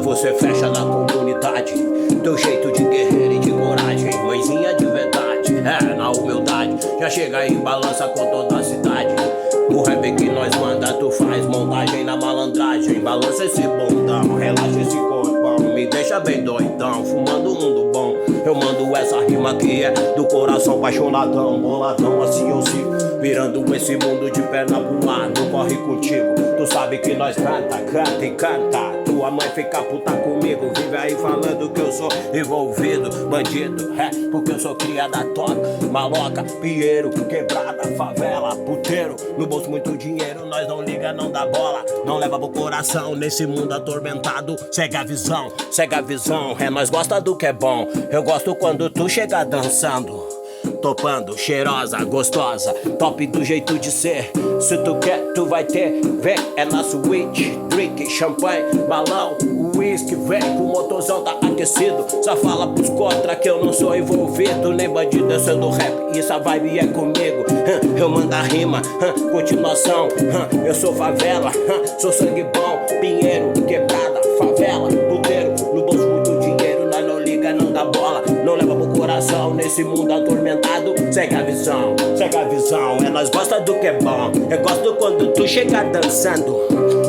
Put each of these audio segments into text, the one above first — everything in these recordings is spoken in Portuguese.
você fecha na comunidade. Teu jeito de guerreiro e de coragem, mãezinha de verdade, na humildade. Já chega aí, balança com toda a cidade. O rap que nós manda, tu faz montagem na malandragem. Balança esse bundão, relaxa esse corpão, me deixa bem doidão, fumando um do bom. Eu mando essa rima que é do coração apaixonadão, boladão, assim eu sigo, virando esse mundo de perna pro lado. Corre contigo, tu sabe que nós canta e canta. Tua mãe fica puta comigo, vive aí falando que eu sou envolvido, bandido, porque eu sou cria da toca, maloca, pinheiro, quebrada, favela, puteiro, no bolso muito dinheiro, nós não liga, não dá bola, não leva pro coração, nesse mundo atormentado, segue a visão, nós gosta do que é bom, eu gosto quando tu chega dançando, topando, cheirosa, gostosa, top do jeito de ser. Se tu quer, tu vai ter. Vem, é na suíte, drink, champanhe, balão, whisky, vem, o motorzão tá aquecido. Só fala pros contra que eu não sou envolvido, nem bandido, eu sou do rap, e essa vibe é comigo. Eu mando a rima, continuação, eu sou favela, sou sangue bom, pinheiro, quebrada, favela, puteiro, no bolso muito dinheiro, nós não liga, não dá bola, não leva pro coração, nesse mundo atormentado, segue a visão, nós gosta do que é bom, eu gosto quando tu chega dançando,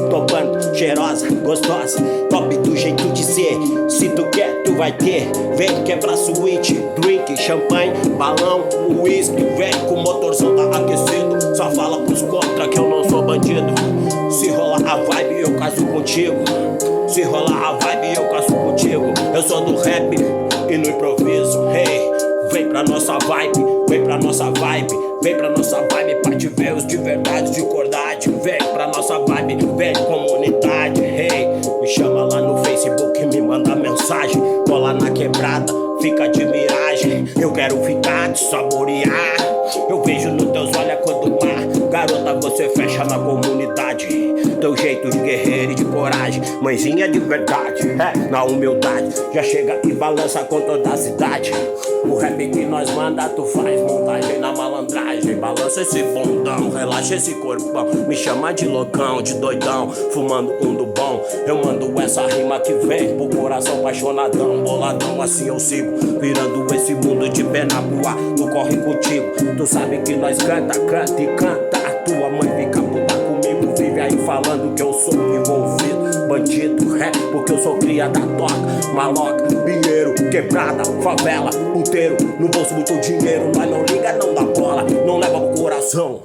topando, cheirosa, gostosa, top do jeito de ser, se tu quer, tu vai ter, vem quebrar suíte, drink, champanhe, balão, whisky, vem com o motorzão tá aquecido, só fala pros contra que eu não sou bandido, se rolar a vibe eu caso contigo, se rolar a vibe eu caso contigo, eu sou do rap e no improviso, hey, vem pra nossa vibe, vem pra nossa vibe, vem pra nossa vibe pra te ver os de verdade, de cordade, vem pra nossa vibe, vem comunidade, hey, me chama lá no Facebook, me manda mensagem, cola na quebrada, fica de miragem, eu quero ficar, te saborear, eu vejo nos teus olhos a cor do mar, garota você fecha na comunidade, teu jeito de guerreiro e de coragem, mãezinha de verdade, na humildade, já chega e balança com toda a cidade, o rap que nós manda tu faz montagem na malandragem, balança esse bundão, relaxa esse corpão, me chama de loucão, de doidão, fumando um do bom, eu mando essa rima que vem pro coração apaixonadão, boladão, assim eu sigo, virando esse mundo de perna pro ar, tu corre contigo, tu sabe que nós canta e canta, tua mãe fica puta comigo, vive aí falando que eu sou envolvido, bandido, porque eu sou cria da toca, maloca, pinheiro, quebrada, favela, puteiro, no bolso muito dinheiro, nós não liga, não dá bola, não leva pro coração.